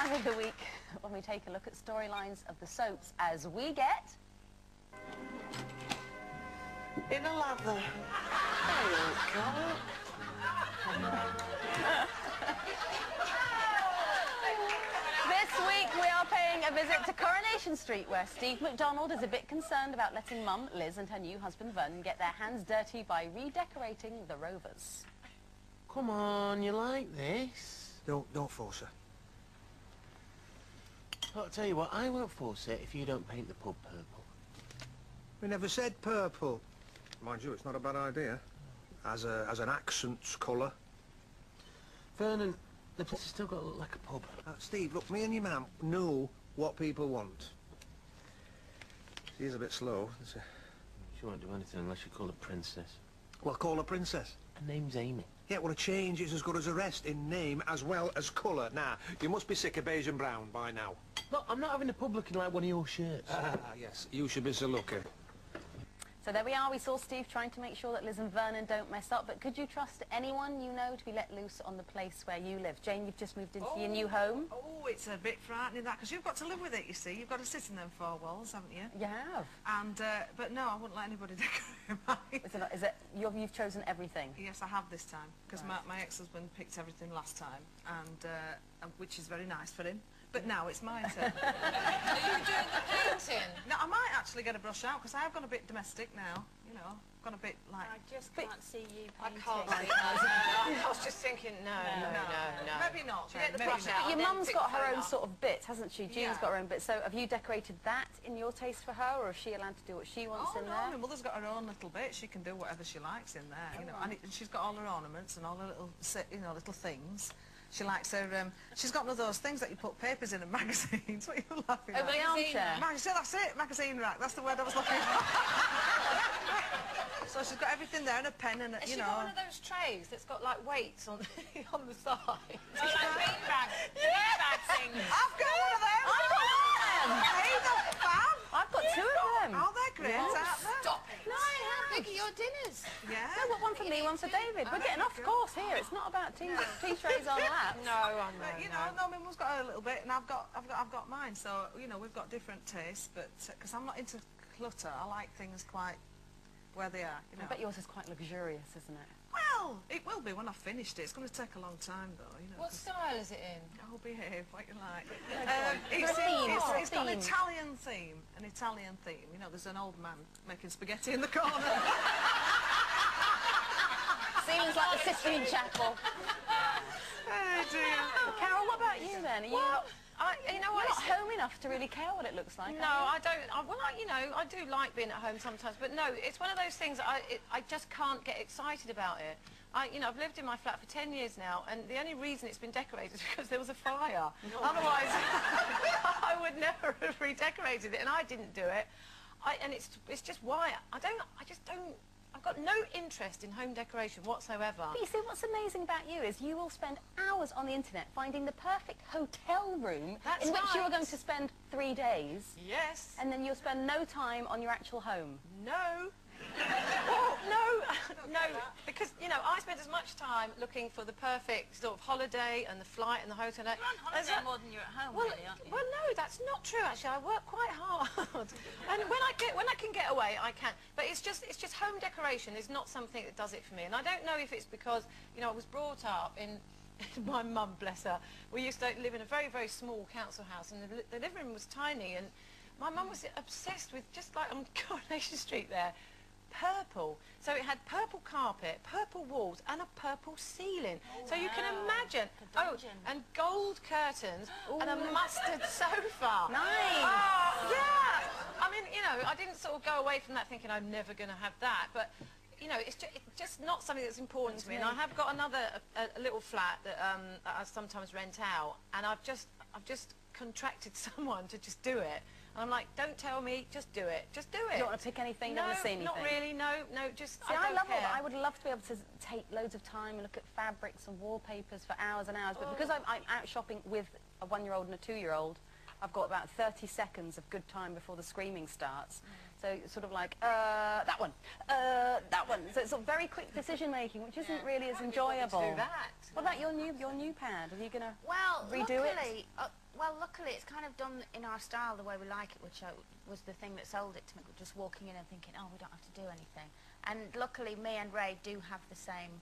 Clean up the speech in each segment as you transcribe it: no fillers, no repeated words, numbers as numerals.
time of the week when we take a look at storylines of the soaps as we get... In a lather. There you go. This week we are paying a visit to Coronation Street, where Steve McDonald is a bit concerned about letting Mum, Liz, and her new husband, Vernon, get their hands dirty by redecorating the Rovers. Come on, you like this? Don't force her. I'll tell you what, I won't force it if you don't paint the pub purple. We never said purple. Mind you, it's not a bad idea. As an accents colour. Vernon, the place has still got to look like a pub. Steve, look, me and your mum know what people want. She is a bit slow. She won't do anything unless you call her Princess. Well, call her Princess. Her name's Amy. Yeah, well, a change is as good as a rest in name as well as colour. Now, you must be sick of beige and brown by now. Look, I'm not having the pub looking like one of your shirts. Yes, you should be so lucky. So there we are, we saw Steve trying to make sure that Liz and Vernon don't mess up, but could you trust anyone you know to be let loose on the place where you live? Jane, you've just moved into your new home. Oh, it's a bit frightening, that, because you've got to live with it, you see. You've got to sit in them four walls, haven't you? You have. And, but no, I wouldn't let anybody decorate mine. Is it you've chosen everything? Yes, I have this time, because right. my ex-husband picked everything last time, and which is very nice for him. But now it's my turn. Are you doing the painting? No, I might actually get a brush out, because I have gone a bit domestic now, you know. I've gone a bit like... I just can't see you painting. I can't see that. I was just thinking, no. Maybe not. Get the maybe brush not. out. But your then mum's pick got the her phone own up. sort of bits, hasn't she? Jean's Yeah. got her own bits. So have you decorated that in your taste for her, or is she allowed to do what she wants Oh, in no, there? my mother's got her own little bit. She can do whatever she likes in there, you know. And she's got all her ornaments and all her little, you know, little things. She likes her, she's got one of those things that you put papers in and magazines. What are you laughing at? Oh, the armchair. See, that's it, magazine rack. That's the word I was looking for. So she's got everything there and a pen and, Has you she know. got one of those trays that's got like weights on on the side? Oh, like beanbag things. I've got one of them! I've got one! Hey, they're fab! I've got two of them. Oh, they're great, aren't they? Stop it! No, How big are your dinners? Yeah. I've got one for me, one for David. We're getting off course here. It's not about tea trays on laps. No, I know. But, you know, no, my mum's got a little bit, and I've got mine. So you know, we've got different tastes, but because I'm not into clutter, I like things quite where they are. You know. I bet yours is quite luxurious, isn't it? Well, it will be when I've finished it. It's going to take a long time, though. You know. What style is it in? Oh, behave, what you like. Is there a theme? Is there a It's got an theme? Italian theme. An Italian theme. You know, there's an old man making spaghetti in the corner. Seems like the Sistine Chapel. Oh dear. Carol, what about you then? Are you Well, you know what? you're not home enough to really care what it looks like? No, are I don't. You know, I do like being at home sometimes, but no, it's one of those things that I just can't get excited about it. You know, I've lived in my flat for 10 years now, and the only reason it's been decorated is because there was a fire. Otherwise, I would never have redecorated it, and I didn't do it. And it's just why I've got no interest in home decoration whatsoever. But you see, what's amazing about you is you will spend hours on the internet finding the perfect hotel room That's in which you are right. going to spend 3 days, Yes. and then you'll spend no time on your actual home. No. Well, no, because, you know, I spend as much time looking for the perfect sort of holiday and the flight and the hotel. You're on holiday more than you're at home, Well, really, aren't you? well, no, that's not true. Actually, I work quite hard, and when I can get away, I can. But it's just home decoration is not something that does it for me. And I don't know if it's because, you know, I was brought up in. My mum, bless her, we used to live in a very, very small council house, and the living room was tiny, and my mum was obsessed with, just like on Coronation Street there, purple. So it had purple carpet, purple walls, and a purple ceiling. Oh, so you can wow. imagine. A dungeon. And gold curtains and a mustard sofa. Nice. Oh, yeah. I mean, you know, I didn't sort of go away from that thinking I'm never going to have that, but you know, it's just not something that's important to me. And I have got another a little flat that I sometimes rent out, and I've just contracted someone to just do it. And I'm like, don't tell me, just do it. Just do it. You don't want to pick anything, you No, don't want to see anything? not really, no, just, See, I I don't love all care. that. I would love to be able to take loads of time and look at fabrics and wallpapers for hours and hours, but because I'm out shopping with a 1-year-old and a 2-year-old, I've got about 30 seconds of good time before the screaming starts. So it's sort of like, that one, that one. So it's sort of very quick decision making, which isn't really as enjoyable. Do that. What about your new pad? Are you going to Well, redo luckily, luckily it's kind of done in our style, the way we like it, which was the thing that sold it to me. Just walking in and thinking, oh, we don't have to do anything. And luckily, me and Ray do have the same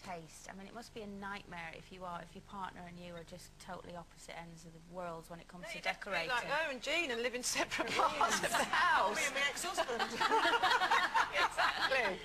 taste. I mean, it must be a nightmare if your partner and you are just totally opposite ends of the worlds when it comes to decorating. Like her and Jean and live in separate parts of the house. Me and my ex-husband. Exactly.